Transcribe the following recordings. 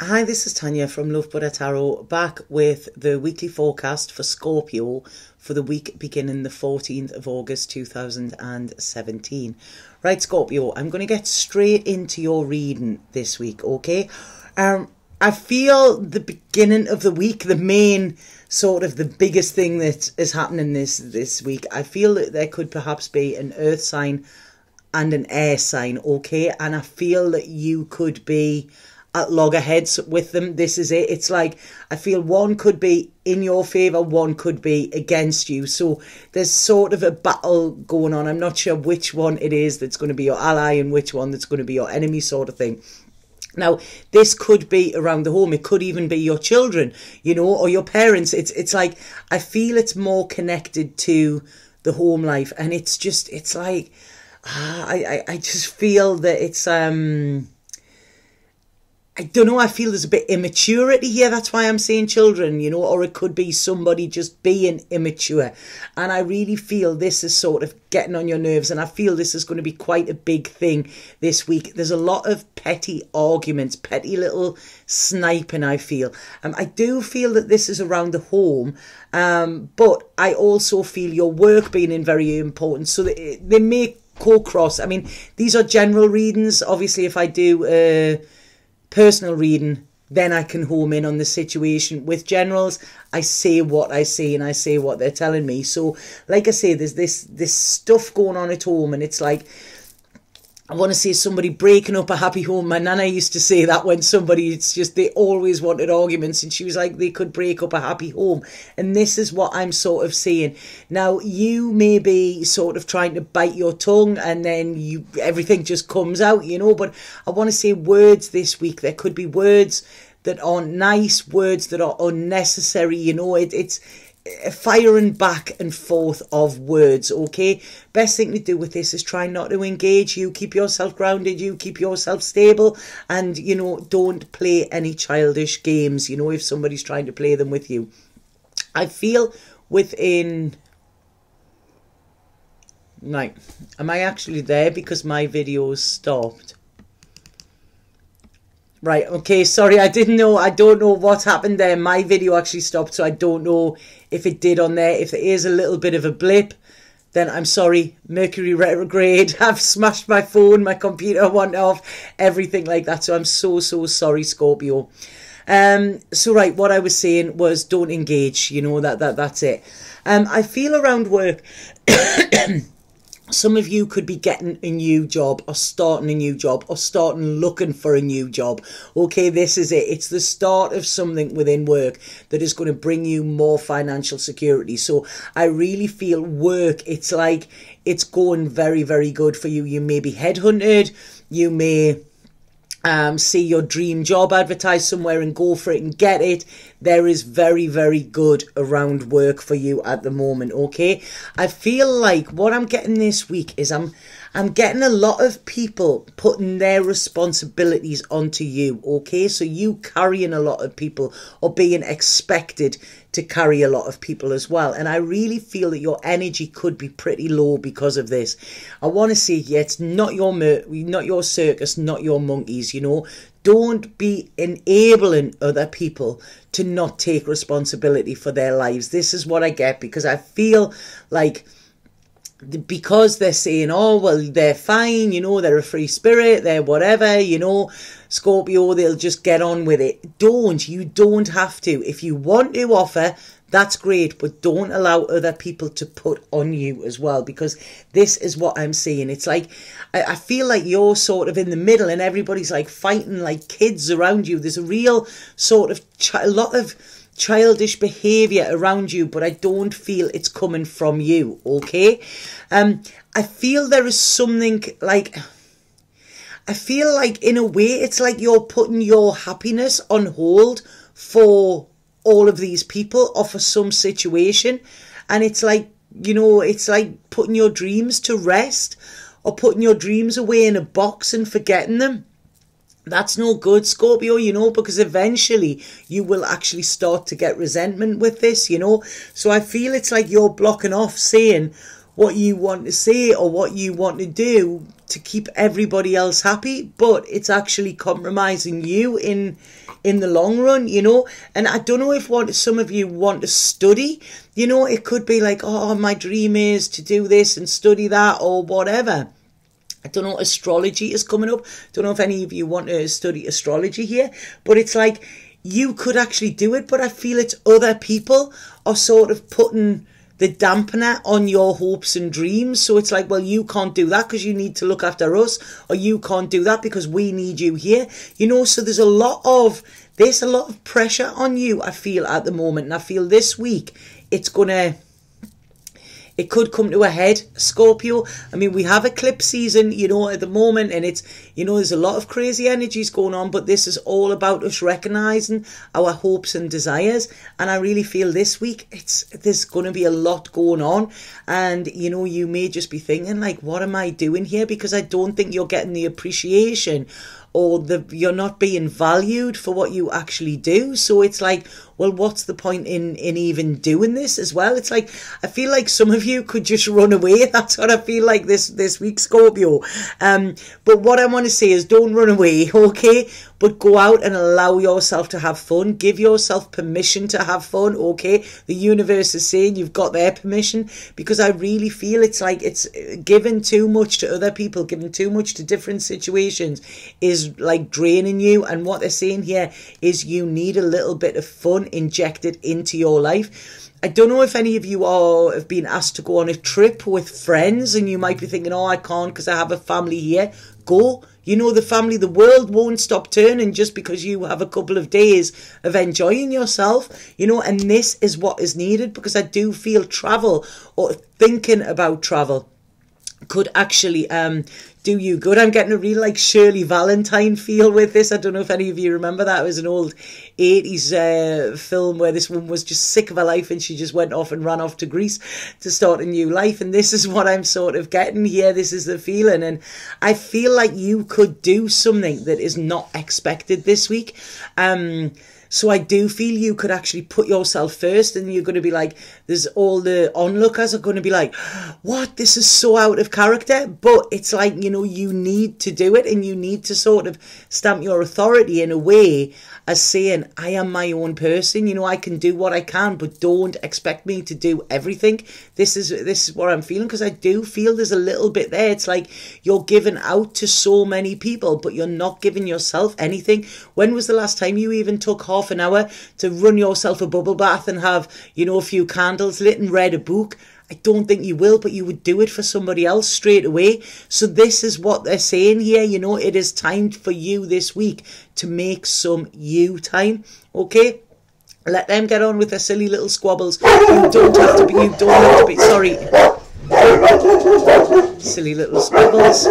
Hi, this is Tanya from Love Buddha Tarot, back with the weekly forecast for Scorpio for the week beginning the 14th of August 2017. Right, Scorpio, I'm going to get straight into your reading this week, okay? I feel the beginning of the week, the main sort of the biggest thing that is happening this week, I feel that there could perhaps be an earth sign and an air sign, okay? And I feel that you could be at loggerheads with them. This is it. It's like, I feel one could be in your favour, one could be against you. So there's sort of a battle going on. I'm not sure which one it is that's going to be your ally and which one that's going to be your enemy, sort of thing. Now, this could be around the home. It could even be your children, you know, or your parents. It's like, I feel it's more connected to the home life. And it's just, it's like, I just feel that it's, I don't know, I feel there's a bit immaturity here. That's why I'm saying children, you know, or it could be somebody just being immature. And I really feel this is sort of getting on your nerves. And I feel this is going to be quite a big thing this week. There's a lot of petty arguments, petty little sniping, I feel. I do feel that this is around the home. But I also feel your work being in very important. So they may co-cross. I mean, these are general readings. Obviously, if I do personal reading, then I can home in on the situation. With generals, I say what I say and I say what they're telling me. So like I say, there's this stuff going on at home, and it's like, I want to say somebody breaking up a happy home. My nana used to say that when somebody, it's just, they always wanted arguments, and she was like, they could break up a happy home. And this is what I'm sort of saying. Now, you may be sort of trying to bite your tongue, and then everything just comes out, you know, but I want to say words this week. There could be words that aren't nice, words that are unnecessary, you know, it's firing back and forth of words, okay? Best thing to do with this is try not to engage. You keep yourself grounded, you keep yourself stable, and, you know, don't play any childish games, you know, if somebody's trying to play them with you. I feel within... Right, am I actually there because my video's stopped? Right, okay, sorry, I don't know what happened there. My video actually stopped, so I don't know if it did on there. If there is a little bit of a blip, then I'm sorry. Mercury retrograde, I've smashed my phone, my computer went off, everything like that. So I'm so sorry, Scorpio. So right, what I was saying was don't engage, you know, that's it. I feel around work... Some of you could be getting a new job, or starting a new job, or starting looking for a new job. Okay, this is it. It's the start of something within work that is going to bring you more financial security. So I really feel work, it's like it's going very, very good for you. You may be headhunted. You may see your dream job advertised somewhere and go for it and get it. There is very, very good around work for you at the moment, okay? I feel like what I'm getting this week is I'm getting a lot of people putting their responsibilities onto you, okay? So you carrying a lot of people, or being expected to carry a lot of people as well. And I really feel that your energy could be pretty low because of this. I want to say, yeah, it's not your circus, not your monkeys, you know. Don't be enabling other people to not take responsibility for their lives. This is what I get, because I feel like, because they're saying, oh, well, they're fine, you know, they're a free spirit, they're whatever, you know, Scorpio, they'll just get on with it. You don't have to. If you want to offer, that's great, but don't allow other people to put on you as well, because this is what I'm saying. It's like, I feel like you're sort of in the middle, and everybody's like fighting like kids around you. There's a real sort of, a lot of childish behaviour around you, but I don't feel it's coming from you, okay? I feel there is something like... I feel like, in a way, it's like you're putting your happiness on hold for all of these people, or for some situation. And it's like, you know, it's like putting your dreams to rest, or putting your dreams away in a box and forgetting them. That's no good, Scorpio, you know, because eventually you will actually start to get resentment with this, you know. So I feel it's like you're blocking off saying what you want to say or what you want to do to keep everybody else happy, but it's actually compromising you in the long run, you know. And I don't know if some of you want to study, you know. It could be like, oh, my dream is to do this and study that or whatever. I don't know, astrology is coming up. Don't know if any of you want to study astrology here, but it's like you could actually do it, but I feel it's other people are sort of putting the dampener on your hopes and dreams. So it's like, well, you can't do that because you need to look after us, or you can't do that because we need you here, you know. So there's a lot of pressure on you, I feel, at the moment. And I feel this week it could come to a head, Scorpio. I mean, we have eclipse season, you know, at the moment, and it's, you know, there's a lot of crazy energies going on, but this is all about us recognizing our hopes and desires. And I really feel this week there's going to be a lot going on, and, you know, you may just be thinking, like, what am I doing here? Because I don't think you're getting the appreciation, or you're not being valued for what you actually do. So it's like, well, what's the point in even doing this as well? It's like, I feel like some of you could just run away. That's what I feel like this week, Scorpio. But what I want to say is, don't run away, okay? But go out and allow yourself to have fun. Give yourself permission to have fun, okay? The universe is saying you've got their permission, because I really feel it's like it's giving too much to other people, giving too much to different situations is like draining you. And what they're saying here is you need a little bit of fun injected into your life. I don't know if any of you have been asked to go on a trip with friends, and you might be thinking, oh, I can't because I have a family here. Go. You know, the world won't stop turning just because you have a couple of days of enjoying yourself, you know. And this is what is needed, because I do feel travel, or thinking about travel, could actually do you good. I'm getting a real like Shirley Valentine feel with this. I don't know if any of you remember that. It was an old 80s film where this woman was just sick of her life, and she just went off and ran off to Greece to start a new life. And this is what I'm sort of getting here. This is the feeling. And I feel like you could do something that is not expected this week. So I do feel you could actually put yourself first, and you're going to be like, there's all the onlookers are going to be like, what? This is so out of character. But it's like, you know, you need to do it, and you need to sort of stamp your authority in a way as saying, I am my own person. You know, I can do what I can, but don't expect me to do everything. This is what I'm feeling, because I do feel there's a little bit there. It's like you're giving out to so many people, but you're not giving yourself anything. When was the last time you even took half an hour to run yourself a bubble bath and have, you know, a few candles lit and read a book? I don't think you will, but you would do it for somebody else straight away. So this is what they're saying here. You know, it is time for you this week to make some you time, okay? Let them get on with their silly little squabbles. You don't have to be, sorry. Silly little squabbles.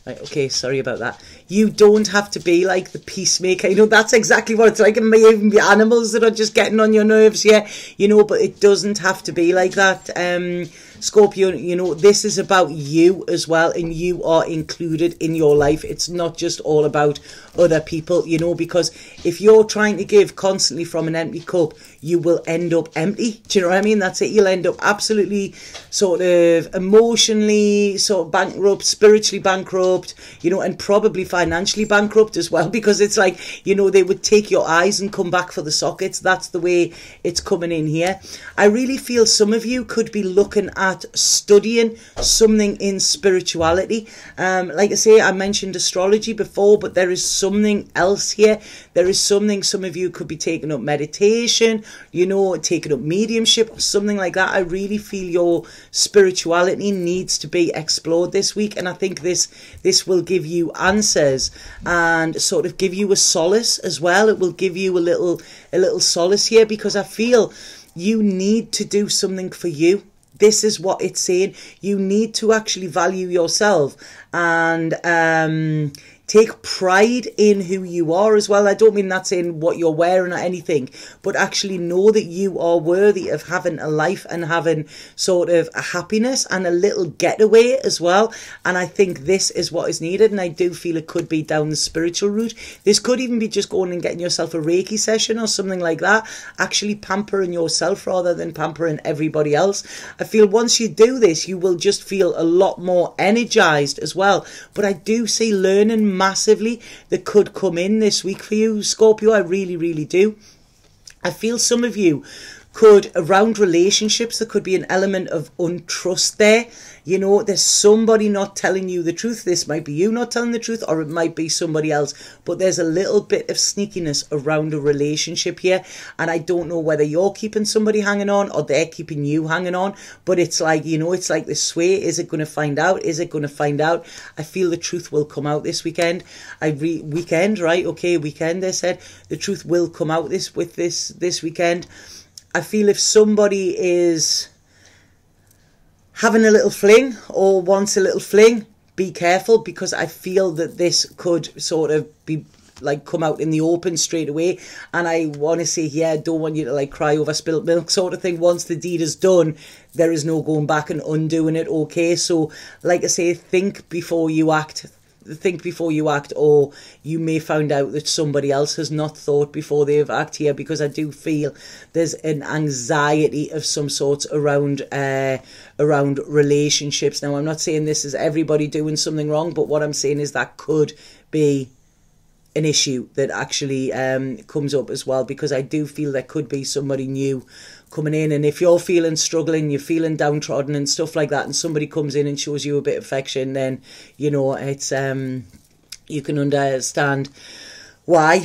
Right, okay, sorry about that. You don't have to be like the peacemaker. You know, that's exactly what it's like. It may even be animals that are just getting on your nerves, yeah. You know, but it doesn't have to be like that. Scorpio, you know, this is about you as well, and you are included in your life. It's not just all about other people, you know, because if you're trying to give constantly from an empty cup, you will end up empty. Do you know what I mean? That's it. You'll end up absolutely sort of emotionally sort of bankrupt, spiritually bankrupt, you know, and probably financially bankrupt as well, because it's like, you know, they would take your eyes and come back for the sockets. That's the way it's coming in here. I really feel some of you could be looking at studying something in spirituality. Like I say, I mentioned astrology before, but there is something else here. There is something, some of you could be taking up meditation, you know, taking up mediumship or something like that. I really feel your spirituality needs to be explored this week, and I think this will give you answers and sort of give you a solace as well. It will give you a little solace here, because I feel you need to do something for you. This is what it's saying. You need to actually value yourself and Take pride in who you are as well. I don't mean that's in what you're wearing or anything, but actually know that you are worthy of having a life and having sort of a happiness and a little getaway as well. And I think this is what is needed, and I do feel it could be down the spiritual route. This could even be just going and getting yourself a Reiki session or something like that, actually pampering yourself rather than pampering everybody else. I feel once you do this, you will just feel a lot more energized as well. But I do see learning massively that could come in this week for you, Scorpio. I really, really do. I feel some of you could, around relationships, there could be an element of untrust there. You know, there's somebody not telling you the truth. This might be you not telling the truth, or it might be somebody else. But there's a little bit of sneakiness around a relationship here. And I don't know whether you're keeping somebody hanging on or they're keeping you hanging on. But it's like, you know, it's like this sway. Is it going to find out? Is it going to find out? I feel the truth will come out this weekend. Weekend, right? Okay, weekend, they said. The truth will come out this weekend. I feel if somebody is having a little fling or wants a little fling, be careful, because I feel that this could sort of be like come out in the open straight away. And I want to say here, I don't want you to like cry over spilt milk sort of thing. Once the deed is done, there is no going back and undoing it, okay? So like I say, think before you act. Think before you act, or you may find out that somebody else has not thought before they've acted here, because I do feel there's an anxiety of some sort around relationships. Now, I'm not saying this is everybody doing something wrong, but what I'm saying is that could be an issue that actually comes up as well, because I do feel there could be somebody new coming in. And if you're feeling struggling, you're feeling downtrodden and stuff like that, and somebody comes in and shows you a bit of affection, then you know it's you can understand why.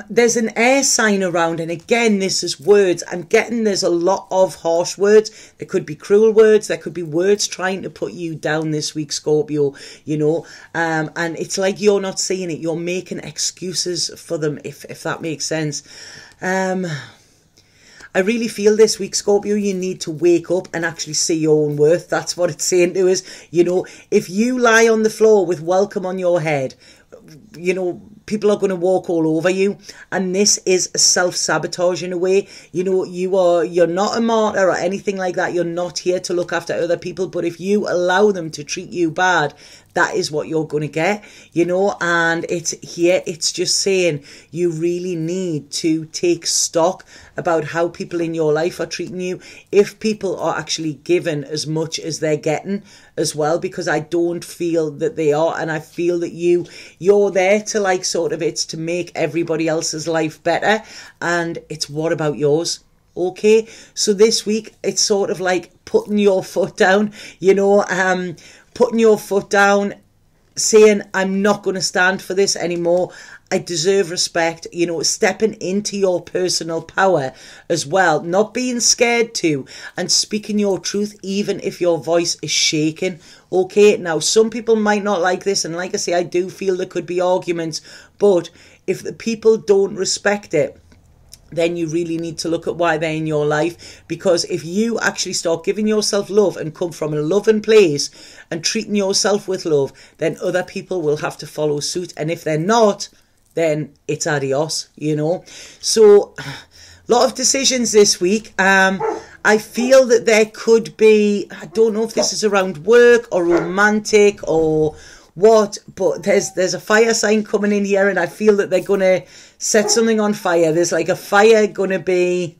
There's an air sign around, and again, this is words. I'm getting there's a lot of harsh words. There could be cruel words. There could be words trying to put you down this week, Scorpio, you know. And it's like you're not seeing it. You're making excuses for them, if that makes sense. I really feel this week, Scorpio, you need to wake up and actually see your own worth. That's what it's saying to us. You know, if you lie on the floor with welcome on your head, you know, people are going to walk all over you, and this is self-sabotage in a way. You know, you're not a martyr or anything like that. You're not here to look after other people, but if you allow them to treat you bad, that is what you're going to get, you know. And it's just saying you really need to take stock about how people in your life are treating you, if people are actually given as much as they're getting as well, because I don't feel that they are. And I feel that you're there to like sort of, it's to make everybody else's life better, and it's what about yours? Okay, so this week it's sort of like putting your foot down, you know, putting your foot down, saying, I'm not going to stand for this anymore. I deserve respect, you know, stepping into your personal power as well, not being scared to, and speaking your truth, even if your voice is shaking. Okay, now some people might not like this, and like I say, I do feel there could be arguments, but if the people don't respect it, then you really need to look at why they're in your life. Because if you actually start giving yourself love and come from a loving place and treating yourself with love, then other people will have to follow suit. And if they're not, then it's adios, you know. So, a lot of decisions this week. I feel that there could be, I don't know if this is around work or romantic or what, but there's a fire sign coming in here, and I feel that they're going to set something on fire. There's like a fire going to be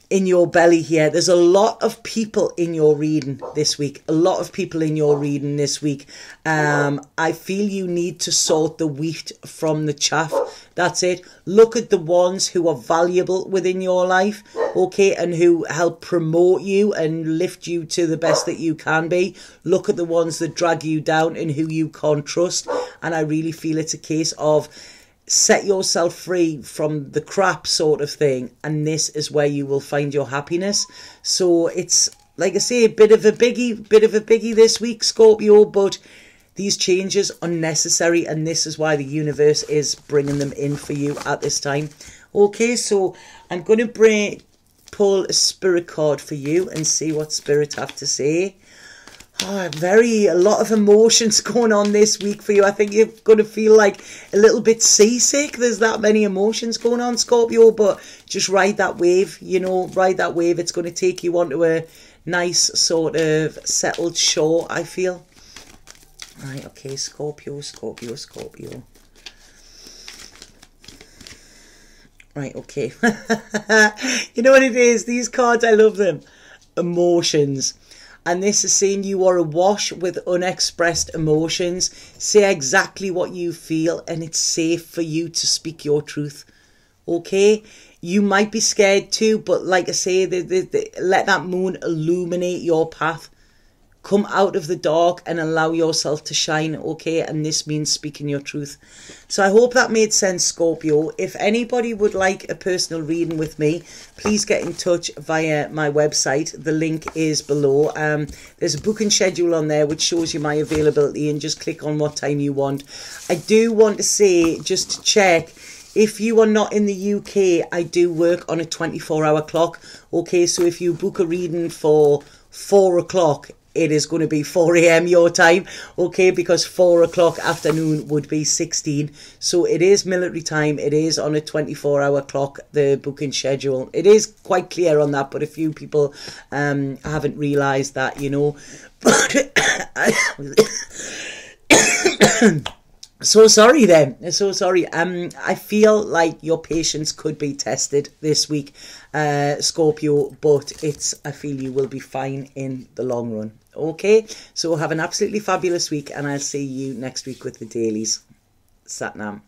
in your belly here. There's a lot of people in your reading this week. A lot of people in your reading this week. I feel you need to sort the wheat from the chaff. That's it. Look at the ones who are valuable within your life, okay, and who help promote you and lift you to the best that you can be. Look at the ones that drag you down and who you can't trust. And I really feel it's a case of set yourself free from the crap sort of thing, and this is where you will find your happiness. So it's, like I say, a bit of a biggie this week, Scorpio, but these changes are necessary, and this is why the universe is bringing them in for you at this time. Okay, so I'm going to pull a spirit card for you and see what spirit have to say. A lot of emotions going on this week for you. I think you're going to feel like a little bit seasick. There's that many emotions going on, Scorpio, but just ride that wave, you know, ride that wave. It's going to take you onto a nice sort of settled shore, I feel. Right, okay, Scorpio. Right, okay. You know what it is? These cards, I love them. Emotions. And this is saying you are awash with unexpressed emotions. Say exactly what you feel, and it's safe for you to speak your truth. Okay? You might be scared too, but like I say, let that moon illuminate your path. Come out of the dark and allow yourself to shine, okay? And this means speaking your truth. So I hope that made sense, Scorpio. If anybody would like a personal reading with me, please get in touch via my website. The link is below. There's a booking schedule on there which shows you my availability, and just click on what time you want. I do want to say, just to check, if you are not in the UK, I do work on a 24-hour clock. Okay, so if you book a reading for 4 o'clock, it is going to be 4 a.m. your time, okay, because 4 o'clock afternoon would be 16. So it is military time. It is on a 24-hour clock, the booking schedule. It is quite clear on that, but a few people haven't realised that, you know. So sorry then. So sorry. I feel like your patience could be tested this week, Scorpio, but I feel you will be fine in the long run. Okay, so have an absolutely fabulous week, and I'll see you next week with the dailies. Satnam.